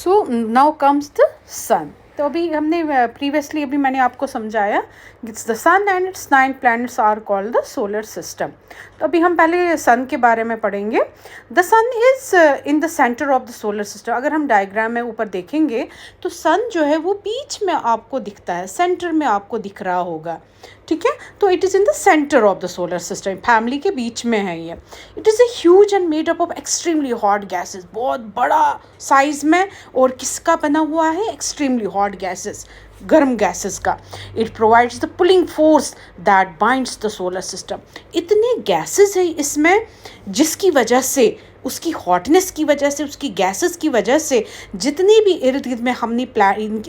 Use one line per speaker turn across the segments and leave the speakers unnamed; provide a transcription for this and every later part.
So now comes the sun. तो अभी हमने प्रीवियसली अभी मैंने आपको समझाया it's the sun and it's 9 planets are called the solar system. तो अभी हम पहले सन के बारे में पढ़ेंगे। The sun is in the centre of the solar system. अगर हम डायग्राम में ऊपर देखेंगे तो सन जो है वो बीच में आपको दिखता है, सेंटर में आपको दिख रहा होगा, ठीक है। तो it is in the centre of the solar system, family के बीच में है ये। It is a huge and made up of extremely hot gases, बहुत बड़ा साइज में, और किसका बना हुआ है, एक्सट्रीमली हॉट गैसेस, गर्म गैसेस का। It provides the pulling force that binds the solar system. इतने गैसेस है इसमें जिसकी वजह से, उसकी हॉटनेस की वजह से, उसकी गैसेस की वजह से जितनी भी इर्द गिर्द में हमने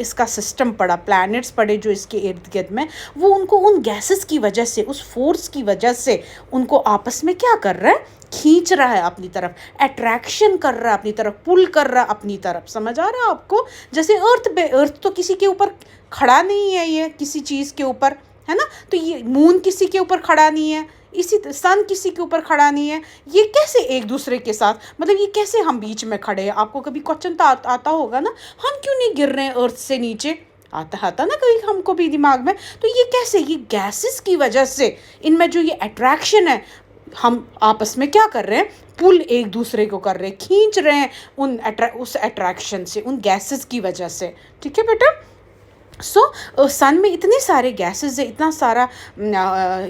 इसका सिस्टम पढ़ा, प्लैनेट्स पढ़े जो इसके इर्द गिर्द में, वो उनको उन गैसेस की वजह से, उस फोर्स की वजह से उनको आपस में क्या कर रहा है, खींच रहा है अपनी तरफ, अट्रैक्शन कर रहा है अपनी तरफ, पुल कर रहा है अपनी तरफ। समझ आ रहा है आपको? जैसे अर्थ तो किसी के ऊपर खड़ा नहीं है, ये किसी चीज़ के ऊपर है ना, तो ये मून किसी के ऊपर खड़ा नहीं है, इसी सन किसी के ऊपर खड़ा नहीं है। ये कैसे एक दूसरे के साथ, मतलब ये कैसे हम बीच में खड़े हैं? आपको कभी क्वेश्चन तो आता होगा ना, हम क्यों नहीं गिर रहे हैं अर्थ से नीचे? आता ना कभी हमको भी दिमाग में। तो ये कैसे, ये गैसेस की वजह से इनमें जो ये अट्रैक्शन है, हम आपस में क्या कर रहे हैं, पुल एक दूसरे को कर रहे हैं, खींच रहे हैं उस अट्रैक्शन से, उन गैसेस की वजह से, ठीक है बेटा। सो सन में इतने सारे गैसेस है, इतना सारा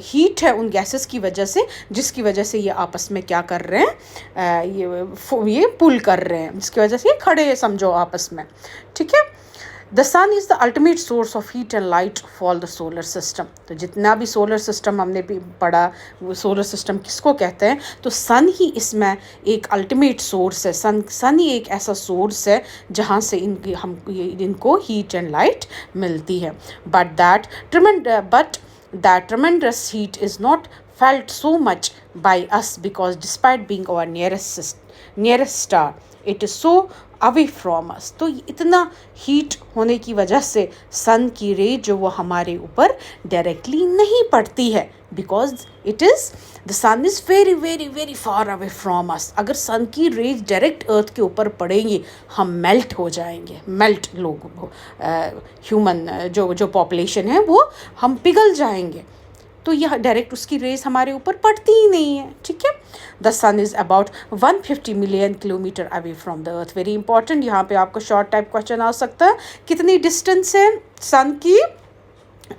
हीट है उन गैसेस की वजह से, जिसकी वजह से ये आपस में क्या कर रहे हैं, ये पुल कर रहे हैं, जिसकी वजह से ये खड़े हैं समझो आपस में, ठीक है। The sun is the ultimate source of heat and light for the solar system. तो जितना भी सोलर सिस्टम हमने भी पढ़ा, वो सोलर सिस्टम किसको कहते हैं, तो सन ही इसमें एक अल्टीमेट सोर्स है। सन ही एक ऐसा सोर्स है जहाँ से इनको हीट एंड लाइट मिलती है। But that ट्रेमेंडस heat is not felt so much by us because despite being our nearest star, it is so away from us। तो इतना हीट होने की वजह से सन की रे जो वो हमारे ऊपर डायरेक्टली नहीं पड़ती है, because the sun is very very very far away from us. अगर सन की रेज डायरेक्ट अर्थ के ऊपर पड़ेंगी, हम मेल्ट हो जाएंगे, मेल्ट लोग ह्यूमन जो पॉपुलेशन है वो हम पिघल जाएंगे। तो यह डायरेक्ट उसकी रेस हमारे ऊपर पड़ती ही नहीं है, ठीक है। The sun is about 150 million kilometre away from the earth. Very important, यहाँ पे आपको शॉर्ट टाइप क्वेश्चन आ सकता है, कितनी डिस्टेंस है सन की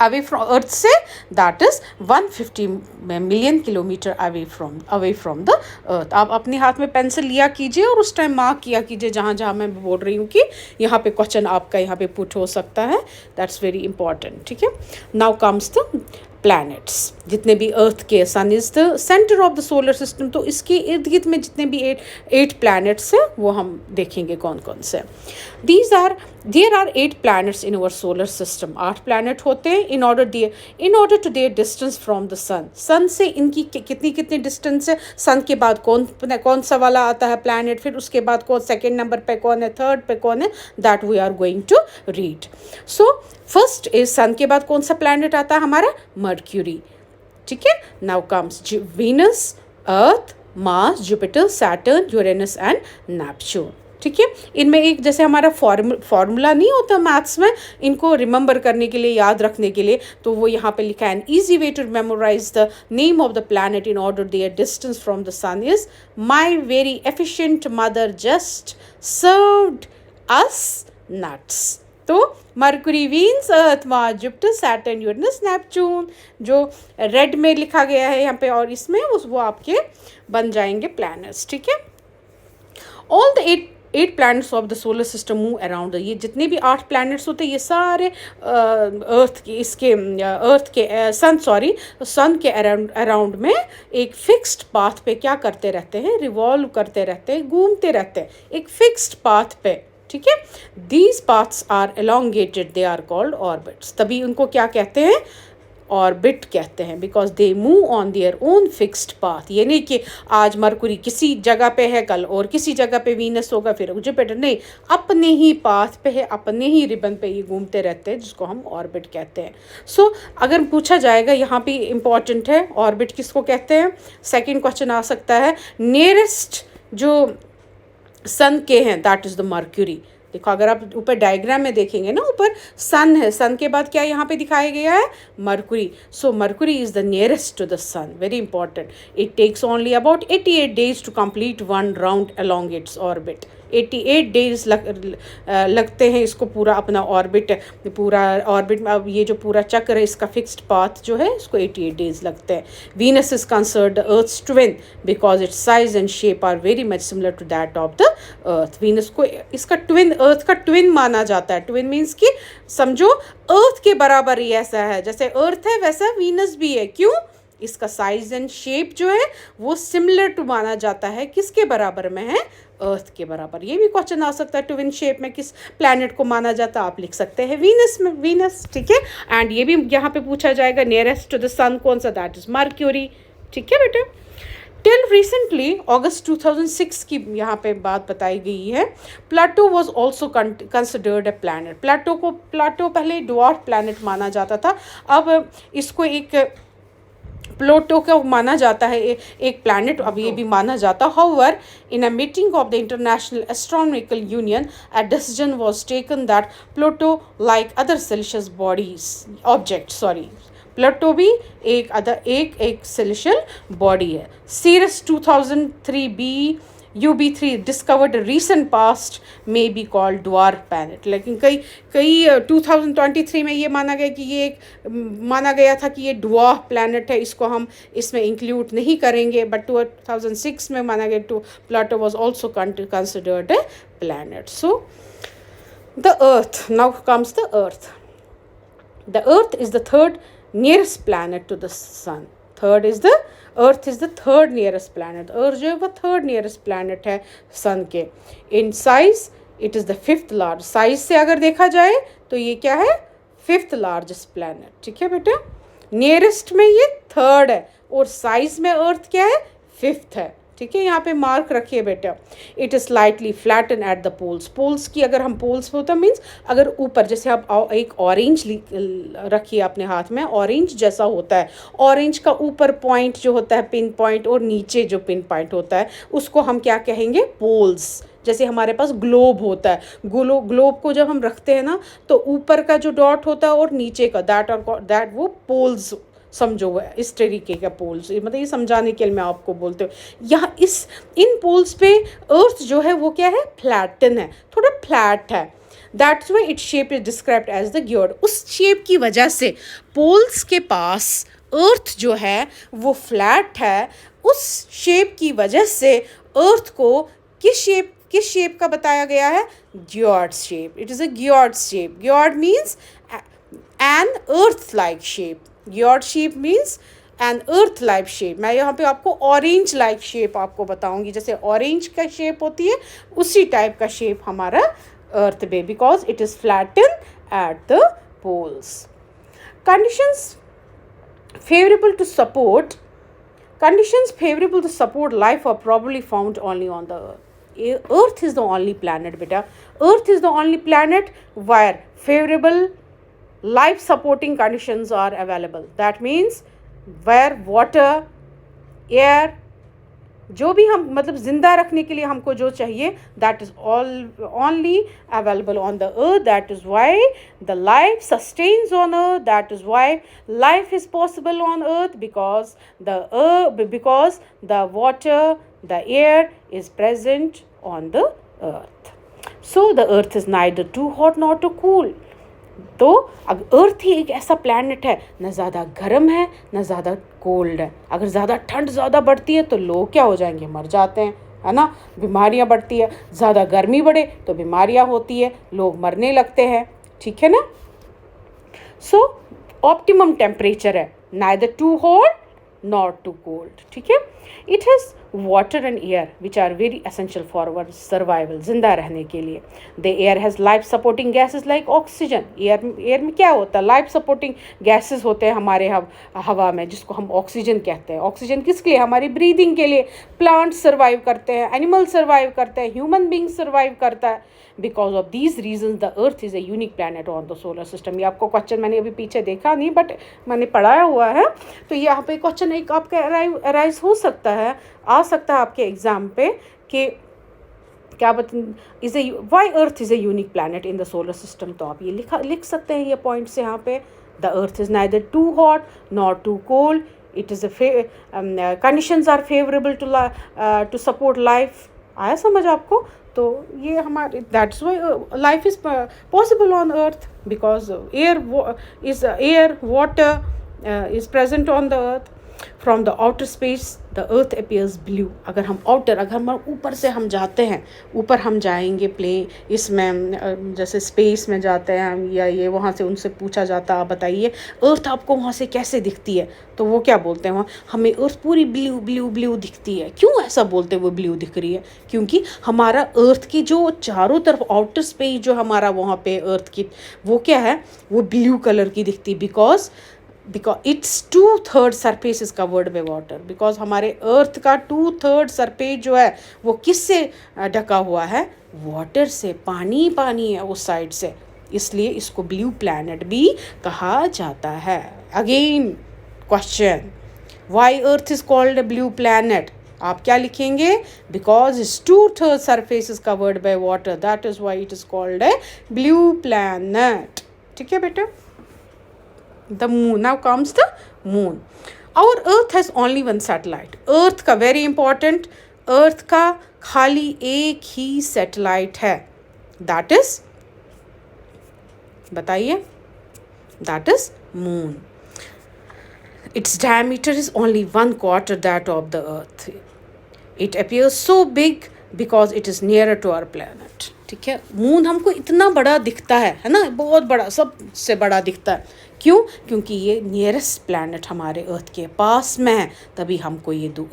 अवे फ्रॉम अर्थ से? That is 150 million kilometre away from the अर्थ। आप अपने हाथ में पेंसिल लिया कीजिए और उस टाइम मार्क किया कीजिए जहाँ जहाँ मैं बोल रही हूँ कि यहाँ पे क्वेश्चन आपका यहाँ पे पुट हो सकता है। दैट्स वेरी इंपॉर्टेंट, ठीक है। Now comes the planets. जितने भी अर्थ के, sun is the centre of the solar system, तो इसके इर्द गिर्द में जितने भी एट प्लैनेट्स हैं वो हम देखेंगे कौन कौन से। There are 8 planets in our solar system. 8 planet होते हैं। In order to their distance from the sun से इनकी कितनी डिस्टेंस है, सन के बाद कौन सा वाला आता है प्लैनेट, फिर उसके बाद कौन सेकेंड नंबर पे कौन है, थर्ड पे कौन है, that we are going to read. So first is sun के बाद कौन सा प्लैनेट आता है हमारा, मर्क्यूरी, ठीक है। Now comes Venus, Earth, Mars, Jupiter, Saturn, Uranus and Neptune, ठीक है। इनमें एक जैसे हमारा फॉर्मूला नहीं होता मैथ्स में, इनको रिमेंबर करने के लिए, याद रखने के लिए, तो वो यहाँ पे लिखा है। An easy way to memorise the name of the planet in order their distance from the sun is my very efficient mother just served us nuts. तो Mercury, Venus, Earth, Mars, Jupiter, Saturn, Uranus, Neptune जो red में लिखा गया है यहाँ पे, और इसमें वो आपके बन जाएंगे प्लैनेट्स, ठीक है। All the eight planets of the solar system move around. ये जितने भी 8 प्लैनेट्स होते हैं ये सारे सन के अराउंड में एक फिक्स्ड पाथ पे क्या करते रहते हैं, रिवॉल्व करते रहते हैं, घूमते रहते हैं एक फिक्स्ड पाथ पे, ठीक है। These paths are elongated, they are called orbits. तभी उनको क्या कहते हैं, ऑर्बिट कहते हैं, because they move on their own fixed path. ये नहीं कि आज मरकुरी किसी जगह पे है, कल और किसी जगह पे वीनस होगा, फिर जुपिटर, नहीं, अपने ही पाथ पे है, अपने ही रिबन पे ये घूमते रहते हैं, जिसको हम ऑर्बिट कहते हैं। सो अगर पूछा जाएगा, यहाँ पे इंपॉर्टेंट है ऑर्बिट किसको कहते हैं, सेकेंड क्वेश्चन आ सकता है। नियरेस्ट जो सन के हैं दैट इज़ द मर्क्यूरी, देखो अगर आप ऊपर डायग्राम में देखेंगे ना, ऊपर सन है, सन के बाद क्या यहाँ पे दिखाया गया है, Mercury. So Mercury is the nearest to the sun, very important. It takes only about 88 days to complete one round along its orbit. 88 days लगते हैं इसको पूरा अपना ऑर्बिट, पूरा ऑर्बिट में. अब ये जो पूरा चक्र है इसका फिक्स्ड पाथ जो है इसको 88 days लगते हैं. Venus is considered the earth's twin because its size and shape are very much similar to that of the earth. Venus को इसका ट्विन, अर्थ का ट्विन माना जाता है. ट्विन मीन्स कि समझो अर्थ के बराबर ही ऐसा है, जैसे अर्थ है वैसा वीनस भी है. क्यों? इसका साइज एंड शेप जो है वो सिमिलर टू माना जाता है, किसके बराबर में है, अर्थ के बराबर. ये भी क्वेश्चन आ सकता है, ट्विन शेप में किस प्लैनेट को माना जाता है, आप लिख सकते हैं वीनस में, वीनस. ठीक है. एंड ये भी यहाँ पे पूछा जाएगा नियरेस्ट टू द सन कौन सा, दैट इज मर्क्यूरी. ठीक है बेटा. टिल रिसेंटली अगस्त 2006 की यहाँ पे बात बताई गई है. Plato was also considered a planet. Plato पहले ड्वार्फ प्लैनेट माना जाता था, अब इसको एक प्लूटो को माना जाता है एक प्लैनेट, अब ये भी माना जाता. However in a meeting of the International Astronomical Union a decision was taken that Pluto like other celestial bodies object, sorry Pluto भी एक सेलेशियल बॉडी है. Ceres 2003 UB3 discovered recent past में बी कॉल्ड ड्वार्फ प्लैनेट. लेकिन कई 2023 में ये माना गया कि ये माना गया था कि ये ड्वार्फ प्लैनेट है, इसको हम इसमें इंक्लूड नहीं करेंगे. बट 2006 में माना गया to Pluto was also considered a planet. So the earth, now comes the earth. The earth is the third nearest planet to the sun. Earth is the third nearest planet. Earth जो है वो third nearest planet है sun के. In size it is the fifth large. Size से अगर देखा जाए तो ये क्या है, फिफ्थ लार्जेस्ट प्लैनेट. ठीक है बेटा. नियरेस्ट में ये थर्ड है और साइज में अर्थ क्या है, फिफ्थ है. ठीक है, यहाँ पे मार्क रखिए बेटा. It is slightly flatten at the poles. Poles की अगर हम पोल्स होता मीन्स अगर ऊपर, जैसे आप एक ऑरेंज रखिए अपने हाथ में, ऑरेंज जैसा होता है. ऑरेंज का ऊपर पॉइंट जो होता है पिन पॉइंट, और नीचे जो पिन पॉइंट होता है उसको हम क्या कहेंगे, पोल्स. जैसे हमारे पास ग्लोब होता है, ग्लोब को जब हम रखते हैं ना तो ऊपर का जो डॉट होता है और नीचे का दैट वो पोल्स समझो, इस तरीके का पोल्स. मतलब ये समझाने के लिए मैं आपको बोलते हूँ. यहाँ इन पोल्स पे अर्थ जो है वो क्या है, फ्लैटन है, थोड़ा फ्लैट है. That's why it shape is described as the ग्योर्ड. उस शेप की वजह से पोल्स के पास अर्थ जो है वो फ्लैट है. उस शेप की वजह से अर्थ को किस शेप का बताया गया है, gourd shape. It is a gourd shape. Gourd means an earth like shape. Your shape means an earth like shape. मैं यहाँ पे आपको ऑरेंज लाइक शेप आपको बताऊंगी. जैसे ऑरेंज का शेप होती है उसी टाइप का शेप हमारा अर्थ पे, because it is flatten at the poles. Conditions favorable to support life are probably found only on the earth. Earth is the only planet beta. Earth is the only planet where favorable life supporting conditions are available. That means where water, air, जो भी हम मतलब ज़िंदा रखने के लिए हमको जो चाहिए, that is all only available on the earth. That is why the life sustains on earth. That is why life is possible on earth, because the water, the air is present on the earth. So the earth is neither too hot nor too cool. तो अगर अर्थ ही एक ऐसा planet है, न ज़्यादा गर्म है न ज़्यादा कोल्ड है. अगर ज़्यादा ठंड ज़्यादा बढ़ती है तो लोग क्या हो जाएंगे, मर जाते हैं, है ना. बीमारियां बढ़ती है, ज़्यादा गर्मी बढ़े तो बीमारियां होती है, लोग मरने लगते हैं. ठीक है ना. सो ऑप्टिमम टेम्परेचर है, neither too hot not too cold. ठीक है. It has water and air which are very essential for our survival, जिंदा रहने के लिए. The air has life supporting gases like oxygen. Air में क्या होता है, लाइफ सपोर्टिंग गैसेस होते हैं हमारे हवा में, जिसको हम ऑक्सीजन कहते हैं. ऑक्सीजन किसके लिए, हमारी ब्रीदिंग के लिए. प्लांट सर्वाइव करते हैं, एनिमल सर्वाइव करते हैं, ह्यूमन बींग सर्वाइव करता है. Because of these reason the earth is a unique planet on the solar system. ये आपको क्वेश्चन मैंने अभी पीछे देखा नहीं बट मैंने पढ़ाया हुआ है. तो यहाँ पे क्वेश्चन एक आपका अराइज हो सकता है, आ सकता है आपके एग्ज़ाम पे, कि क्या is a why earth is a unique planet in the solar system, तो आप ये लिख सकते हैं ये पॉइंट्स यहाँ पे. The earth is neither too hot nor too cold, it is conditions are favourable to support life. आया समझ आपको? तो ये हमारे that's why life is possible on earth, because air water is present on the earth. From the outer space the earth appears blue. अगर हम ऊपर से हम जाते हैं, ऊपर हम जाएंगे इसमें जैसे स्पेस में जाते हैं हम, या ये वहाँ से उनसे पूछा जाता आप बताइए अर्थ आपको वहाँ से कैसे दिखती है, तो वो क्या बोलते हैं वहाँ, हमें अर्थ पूरी ब्लू ब्लू ब्लू दिखती है. क्यों ऐसा बोलते हैं वो ब्लू दिख रही है? क्योंकि हमारा अर्थ की जो चारों तरफ आउटर स्पेस जो हमारा वहाँ पे अर्थ की वो क्या है, वो ब्लू कलर की दिखती है. Because it's 2/3 surface is covered by water. Because हमारे अर्थ का 2/3 सरफेस जो है वो किससे ढका हुआ है? वाटर से. पानी है उस साइड से, इसलिए इसको ब्लू प्लैनेट भी कहा जाता है. Again question, why earth is called a blue planet? आप क्या लिखेंगे? Because it's 2/3 surface is covered by water, that is why it is called a blue planet. ठीक है बेटा. The moon. Now comes the moon. Our earth has only one satellite. Earth का very important, earth का खाली एक ही satellite है. That is, बताइए, that is moon. Its diameter is only 1/4 that of the earth. It appears so big because it is nearer to our planet. ठीक है. Moon हमको इतना बड़ा दिखता है ना, बहुत बड़ा, सबसे बड़ा दिखता है. क्यों? क्योंकि ये नियरेस्ट प्लैनेट हमारे अर्थ के पास में है, तभी हमको ये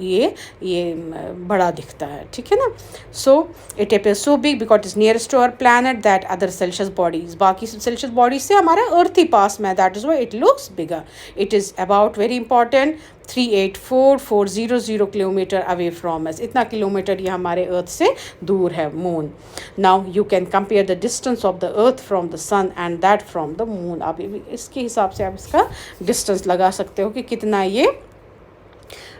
बड़ा दिखता है. ठीक है ना. So it appears so big because it is nearest to our planet that other celestial bodies, बाकी सेल्शियस बॉडीज से हमारा अर्थ ही पास में है. That is why it looks bigger. It is about very important 384,400 kilometre away from us. इतना kilometre ये हमारे अर्थ से दूर है moon. Now you can compare the distance of the earth from the sun and that from the moon. आप इसके हिसाब से आप इसका डिस्टेंस लगा सकते हो कि कितना ये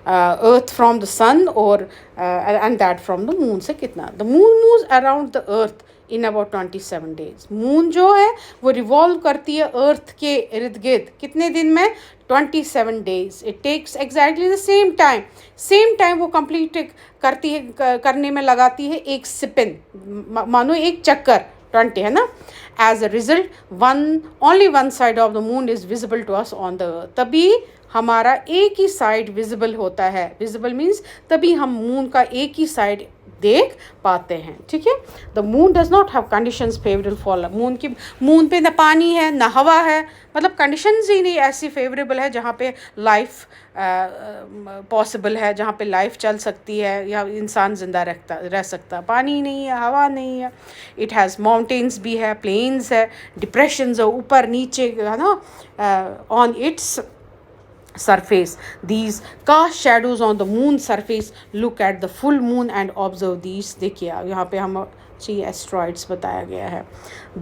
अर्थ फ्रॉम द सन और and that from the moon से कितना. The moon moves around the earth in about 27 days. Moon जो है वो रिवॉल्व करती है अर्थ के इर्द गिर्द कितने दिन में? 27 days. It takes exactly the same time वो कंप्लीट करती है, करने में लगाती है एक स्पिन, मानो एक चक्कर 20 है ना. As a result only one side of the moon is visible to us on the earth. तभी हमारा एक ही साइड विजिबल होता है. विजिबल मीन्स तभी हम मून का एक ही साइड देख पाते हैं. ठीक है. The moon does not have conditions favourable for. Moon पे न पानी है न हवा है, मतलब कंडीशंस ही नहीं ऐसी फेवरेबल है जहाँ पे लाइफ पॉसिबल है, जहाँ पे लाइफ चल सकती है या इंसान ज़िंदा रह सकता. पानी नहीं है, हवा नहीं है. इट हैज़ माउंटेन्स भी है, प्लेन्स है, डिप्रेशंस है ऊपर नीचे है ना on it's surface. These cast shadows on the moon surface. Look at the full moon and observe these. देखिए यहाँ पे हम चाहिए एस्ट्रॉइड्स बताया गया है.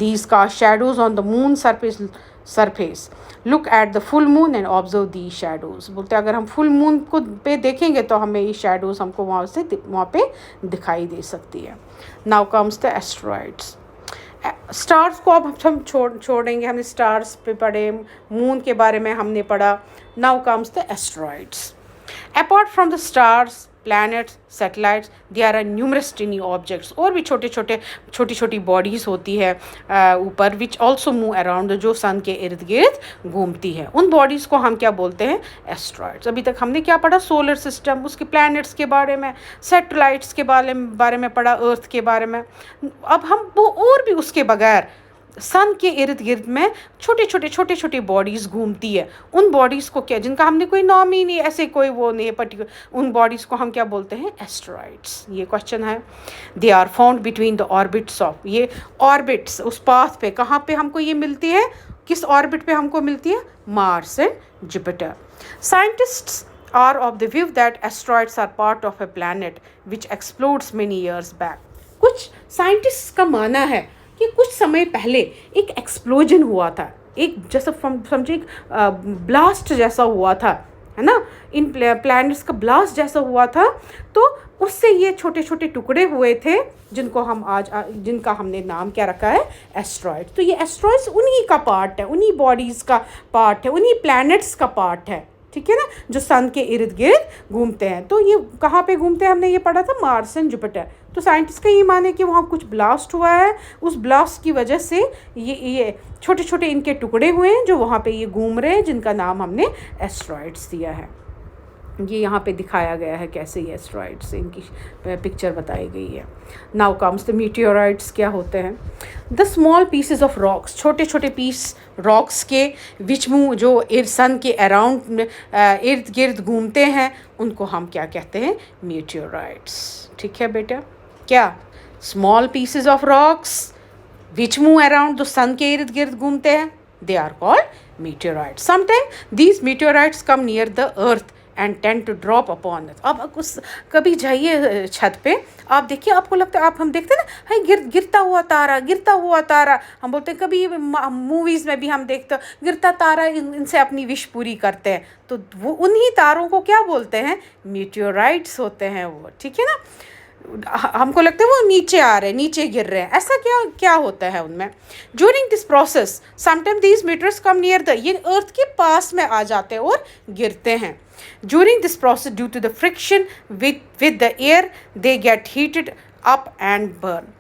These cast shadows on the moon surface. Look at the full moon and observe these shadows. बोलते अगर हम फुल मून को पे देखेंगे तो हमें ये शैडोज हमको वहाँ पे दिखाई दे सकती है. Now comes the asteroids. Stars को अब हम छोड़ेंगे. हमने स्टार्स पे पढ़े, मून के बारे में हमने पढ़ा. Now comes the asteroids. Apart from the stars, planets, satellites, there are numerous tiny objects. और भी छोटी छोटी बॉडीज़ होती है ऊपर, विच ऑल्सो मूव अराउंड, जो सन के इर्द गिर्द घूमती है. उन बॉडीज़ को हम क्या बोलते हैं? एस्ट्रॉइड्स. अभी तक हमने क्या पढ़ा? सोलर सिस्टम, उसके प्लैनेट्स के बारे में, सैटेलाइट्स के बारे में पढ़ा, अर्थ के बारे में. अब हम वो और भी उसके बगैर सन के इर्द गिर्द में छोटी बॉडीज़ घूमती है. उन बॉडीज़ को क्या, जिनका हमने कोई नाम ही नहीं, ऐसे कोई वो नहीं है पर्टिकुलर, उन बॉडीज़ को हम क्या बोलते हैं? एस्ट्रॉइड्स. ये क्वेश्चन है. They are found between the orbits of. ये ऑर्बिट्स उस पाथ पे कहाँ पे हमको ये मिलती है? किस ऑर्बिट पे हमको मिलती है? Mars and Jupiter. Scientists are of the view that asteroids are part of a planet which explodes many years back. कुछ साइंटिस्ट्स का मानना है कि कुछ समय पहले एक एक्सप्लोजन हुआ था, एक जैसा समझिए ब्लास्ट जैसा हुआ था, है ना. इन प्लैनेट्स का ब्लास्ट जैसा हुआ था. तो उससे ये छोटे छोटे टुकड़े हुए थे जिनको हम आज जिनका हमने नाम क्या रखा है, एस्ट्रॉयड। तो ये एस्ट्रॉयड्स उन्हीं का पार्ट है, उन्हीं बॉडीज़ का पार्ट है, उन्हीं प्लैनेट्स का पार्ट है, ठीक है ना, जो सन के इर्द गिर्द घूमते हैं। तो ये कहाँ पे घूमते हैं, हमने ये पढ़ा था मार्स एंड जुपिटर। तो साइंटिस्ट का ये माने कि वहाँ कुछ ब्लास्ट हुआ है, उस ब्लास्ट की वजह से ये छोटे छोटे इनके टुकड़े हुए हैं जो वहाँ पे ये घूम रहे हैं, जिनका नाम हमने एस्ट्रॉयड्स दिया है। ये यहाँ पे दिखाया गया है कैसे ये एस्ट्रॉयड्स, इनकी पिक्चर बताई गई है। Now comes the meteorites. क्या होते हैं? The small pieces of rocks, छोटे छोटे पीस रॉक्स के विच जो सन के अराउंड इर्द गिर्द घूमते हैं, उनको हम क्या कहते हैं? मीटियोराइट्स। ठीक है बेटा, क्या small pieces of rocks which around the sun के इर्द गिर्द घूमते हैं, they are called meteorites. Sometime these meteorites come near the earth and tend to drop upon it. अब कुछ कभी जाइए छत पे, आप देखिए, आपको लगता है, हम देखते हैं ना, हाय गिरता हुआ तारा, गिरता हुआ तारा, हम बोलते हैं, कभी मूवीज़ में भी हम देखते हैं गिरता तारा, इनसे अपनी विश पूरी करते हैं। तो वो उन्हीं तारों को क्या बोलते हैं? मीटियोराइट्स होते हैं वो, ठीक है ना। हमको लगता है वो नीचे आ रहे हैं, नीचे गिर रहे हैं, ऐसा क्या होता है उनमें? During this process sometime these meteors come near the, ये अर्थ के पास में आ जाते हैं और गिरते हैं। During this process due to the friction with the air they get heated up and burn.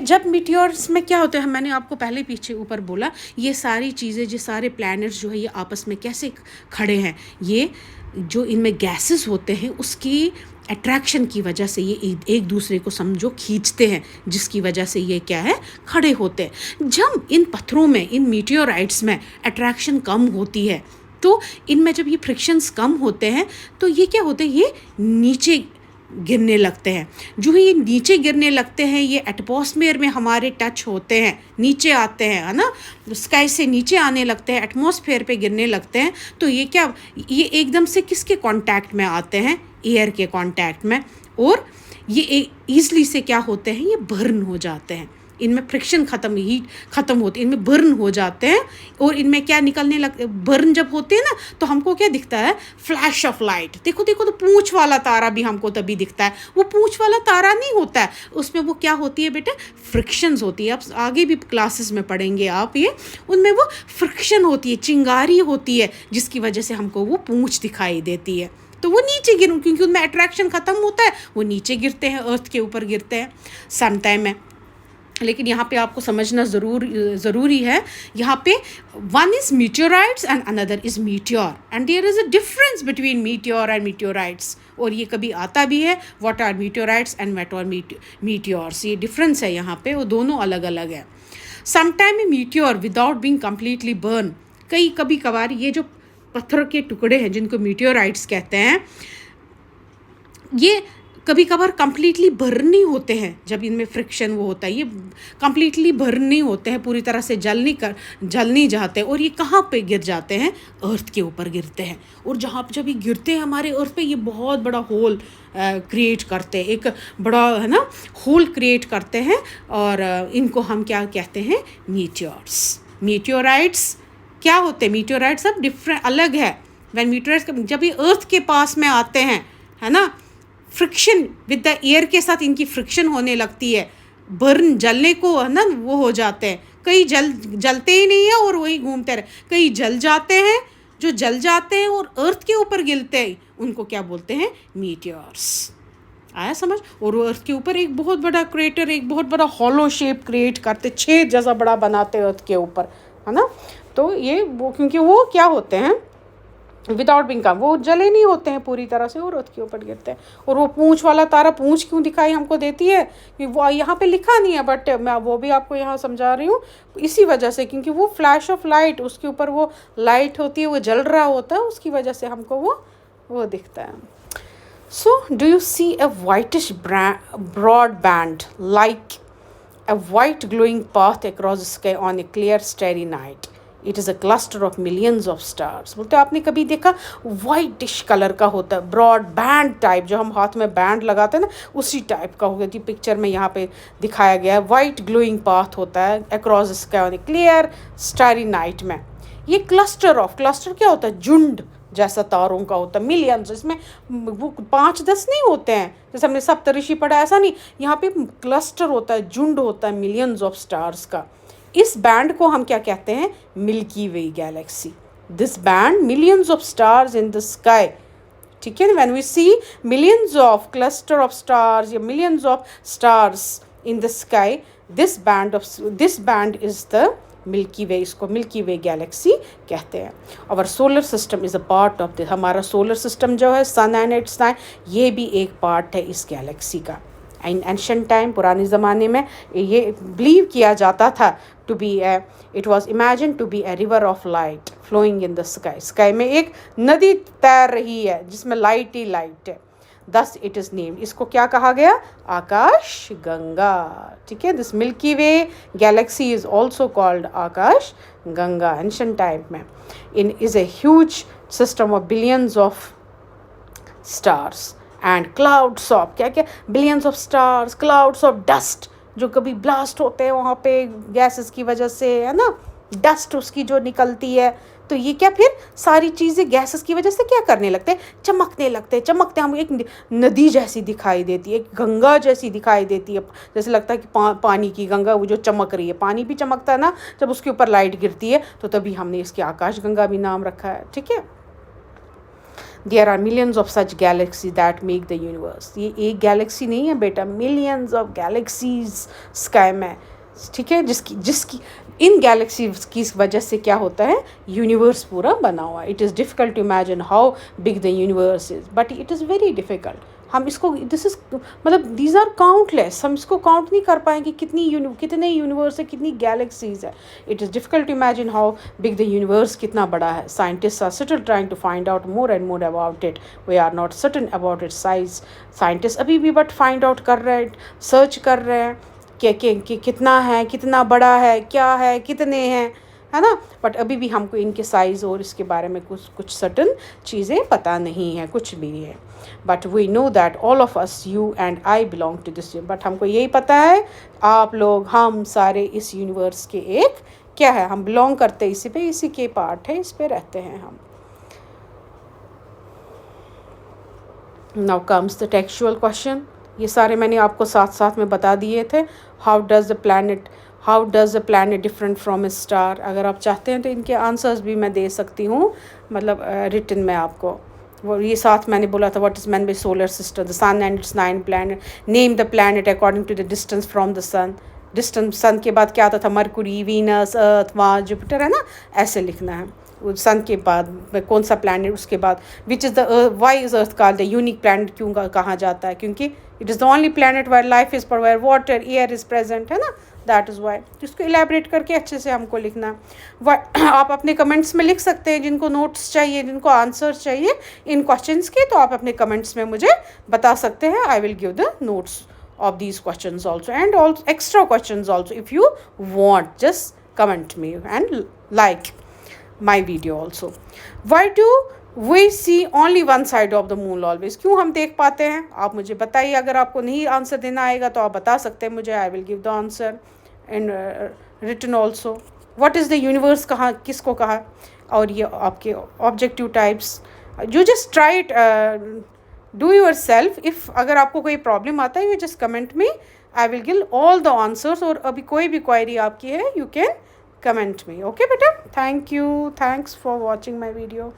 जब मीटियोर्स में क्या होता है, मैंने आपको पहले पीछे ऊपर बोला, ये सारी चीज़ें, जो सारे प्लैनेट्स जो है ये आपस में कैसे खड़े हैं, ये जो इनमें गैसेस होते हैं उसकी अट्रैक्शन की वजह से ये एक दूसरे को समझो खींचते हैं, जिसकी वजह से ये क्या है, खड़े होते हैं। जब इन पत्थरों में, इन मीटियोराइट्स में अट्रैक्शन कम होती है, तो इनमें जब ये फ्रिक्शंस कम होते हैं तो ये क्या होते हैं, ये नीचे गिरने लगते हैं। जो ही ये नीचे गिरने लगते हैं, ये एटमॉस्फेयर में हमारे टच होते हैं, नीचे आते हैं, है ना, स्काई से नीचे आने लगते हैं, एटमॉस्फेयर पे गिरने लगते हैं। तो ये एकदम से किसके कांटेक्ट में आते हैं? एयर के कांटेक्ट में, और ये ईजली से क्या होते हैं, ये बर्न हो जाते हैं। इनमें फ्रिक्शन हीट ख़त्म होती है, इनमें बर्न हो जाते हैं, और इनमें क्या निकलने लगते, बर्न जब होते हैं ना, तो हमको क्या दिखता है? Flash of light. देखो, तो पूंछ वाला तारा भी हमको तभी दिखता है। वो पूंछ वाला तारा नहीं होता है, उसमें वो क्या होती है बेटा? फ्रिक्शंस होती है। अब आगे भी क्लासेस में पढ़ेंगे आप ये, उनमें वो फ्रिक्शन होती है, चिंगारी होती है, जिसकी वजह से हमको वो पूंछ दिखाई देती है। तो वो नीचे गिरूँ, क्योंकि उनमें अट्रैक्शन ख़त्म होता है, वो नीचे गिरते हैं, अर्थ के ऊपर गिरते हैं समटाइम में। लेकिन यहाँ पे आपको समझना ज़रूरी है, यहाँ पे one is meteorites and another is meteor, and there is a difference between meteor and meteorites. और ये कभी आता भी है, what are meteorites and what are meteors, ये डिफरेंस है यहाँ पे, वो दोनों अलग अलग है। Sometime a meteor without being completely burn, कभी कभार ये जो पत्थर के टुकड़े हैं जिनको मीटियोराइट्स कहते हैं, ये कभी कभार कम्प्लीटली बर्न नहीं होते हैं। जब इनमें फ्रिक्शन वो होता है, ये कम्प्लीटली बर्न नहीं होते हैं, पूरी तरह से जल नहीं जाते। और ये कहाँ पे गिर जाते हैं? अर्थ के ऊपर गिरते हैं। और जब ये गिरते हैं हमारे अर्थ पे, ये बहुत बड़ा होल क्रिएट करते हैं, एक बड़ा, है ना, होल क्रिएट करते हैं, और इनको हम क्या कहते हैं? मीटियोर्स। मीटियोराइट्स क्या होते हैं? मीटियोराइट्स सब डिफरेंट, अलग है। व्हेन मीटियोराइट्स जब ये अर्थ के पास में आते हैं, है ना, फ्रिक्शन विद द एयर के साथ इनकी फ्रिक्शन होने लगती है, बर्न, जलने को, है ना, वो हो जाते हैं। कई जलते ही नहीं है और वही घूमते रहे, कई जल जाते हैं। जो जल जाते हैं और अर्थ के ऊपर गिरते हैं, उनको क्या बोलते हैं? मीटियोर्स। आया समझ? और वो अर्थ के ऊपर एक बहुत बड़ा क्रेटर, एक बहुत बड़ा हॉलो शेप क्रिएट करते, छेद जैसा बड़ा बनाते हैं अर्थ के ऊपर, है ना। तो ये वो, क्योंकि वो क्या होते हैं, विदाउट बिंग कम, वो जले नहीं होते हैं पूरी तरह से, और अर्थ के ऊपर गिरते हैं। और वो पूंछ वाला तारा, पूंछ क्यों दिखाई हमको देती है, कि वो यहाँ पे लिखा नहीं है, बट मैं वो भी आपको यहाँ समझा रही हूँ इसी वजह से, क्योंकि वो फ्लैश ऑफ लाइट, उसके ऊपर वो लाइट होती है, वो जल रहा होता है, उसकी वजह से हमको वो दिखता है। So do you see a whitish broad band like a white glowing path across the sky on a clear starry night. It is a cluster of millions of stars. बोलते आपने कभी देखा वाइटिश कलर का होता है, broad band type, जो हम हाथ में बैंड लगाते हैं ना, उसी टाइप का होगा। जी पिक्चर में यहाँ पे दिखाया गया है, वाइट ग्लोइंग पाथ होता है across the sky on A clear starry night में। ये क्लस्टर क्या होता है? झुंड, जैसा तारों का होता है, मिलियंस, इसमें वो 5-10 नहीं होते हैं जैसे हमने सप्तऋषि पढ़ा, ऐसा नहीं, यहाँ पे क्लस्टर होता है, झुंड होता है मिलियंस ऑफ स्टार्स का। इस बैंड को हम क्या कहते हैं? Milky Way galaxy. This band, millions of stars in the sky, ठीक है। When we see millions of cluster of stars या millions of stars in the sky, this band is the Milky Way, इसको Milky Way galaxy कहते हैं। और solar system is a part of the, हमारा solar system जो है, सन and it's nine, ये भी एक पार्ट है इस गैलेक्सी का। इन एंशिएंट टाइम, पुराने ज़माने में ये बिलीव किया जाता था to be it was imagine to be a river of light flowing in the sky. Sky में एक नदी तैर रही है जिसमें लाइट ही लाइट है, दस इट इज़ नेम्ड, इसको क्या कहा गया? आकाश गंगा, ठीक है। This Milky Way galaxy is also called Akash Ganga ancient time में। In is a huge system of billions of stars and clouds of, क्या क्या, billions of stars, clouds of dust, जो कभी ब्लास्ट होते हैं वहाँ पे गैसेस की वजह से, है ना, डस्ट उसकी जो निकलती है, तो ये क्या, फिर सारी चीज़ें गैसेस की वजह से क्या करने लगते हैं? चमकने लगते हैं, चमकते हम एक नदी जैसी दिखाई देती है, एक गंगा जैसी दिखाई देती है, जैसे लगता है कि पानी की गंगा वो जो चमक रही है। पानी भी चमकता है ना जब उसके ऊपर लाइट गिरती है, तो तभी हमने इसके आकाश गंगा भी नाम रखा है, ठीक है। There are millions of such galaxy that make the universe. ये एक गैलेक्सी नहीं है बेटा, मिलियंस ऑफ गैलेक्सीज स्काई में, ठीक है, जिसकी इन गैलेक्सीज की वजह से क्या होता है? यूनिवर्स पूरा बना हुआ है। It is difficult to imagine how big the universe is, but it is very difficult. हम इसको, दिस इज़ मतलब दीज आर काउंटलेस, हम इसको काउंट नहीं कर पाएंगे कितने यूनिवर्स है, कितनी गैलेक्सीज है। It is difficult to imagine how big the universe, कितना बड़ा है। Scientist are still trying to find out more and more about it. We are not certain about it size. Scientist अभी भी but find out कर रहे हैं, search कर रहे हैं कि कितना है, कितना बड़ा है, क्या है, कितने हैं, है ना। बट अभी भी हमको इनके साइज़ और इसके बारे में कुछ सर्टन चीज़ें पता नहीं है, कुछ भी है। But we know that all of us, you and I, belong to this. But हमको यही पता है, आप लोग, हम सारे इस यूनिवर्स के एक क्या है, हम बिलोंग करते हैं इसी पे, इसी के पार्ट है, इस पे रहते हैं हम। Now comes the textual question. ये सारे मैंने आपको साथ साथ में बता दिए थे। How does the planet different from A star. अगर आप चाहते हैं तो इनके आंसर्स भी मैं दे सकती हूँ, मतलब रिटन में आपको। वो ये साथ मैंने बोला था, what is meant by solar system, the sun and it's 9 planet, name the planet according to the distance from the sun. Distance sun के बाद क्या आता था? Mercury, Venus, Earth, Mars, Jupiter, है ना, ऐसे लिखना है। सन के बाद कौन सा प्लैनेट, उसके बाद which is the why is earth called the unique planet, क्यों कहा जाता है? क्योंकि it is the only planet where life is, where water air is present, है ना, दैट इज़ वाई। इसको इलेबरेट करके अच्छे से हमको लिखना है। आप अपने कमेंट्स में लिख सकते हैं, जिनको नोट्स चाहिए, जिनको आंसर्स चाहिए इन क्वेश्चंस के, तो आप अपने कमेंट्स में मुझे बता सकते हैं। I will give the notes of these questions also, and also extra questions also, if you want, just comment me and like my video also. Why do we see only one side of the moon always? क्यों हम देख पाते हैं? आप मुझे बताइए। अगर आपको नहीं आंसर देना आएगा तो आप बता सकते हैं मुझे। I will give the answer in written also. What is the universe, कहाँ, किसको कहा? और ये आपके objective types, you just try it, do yourself. if अगर आपको कोई प्रॉब्लम आता है, you just comment me, I will give all the answers. और अभी कोई भी क्वेरी आपकी है, you can comment me. Okay बेटा, thank you, thanks for watching my video.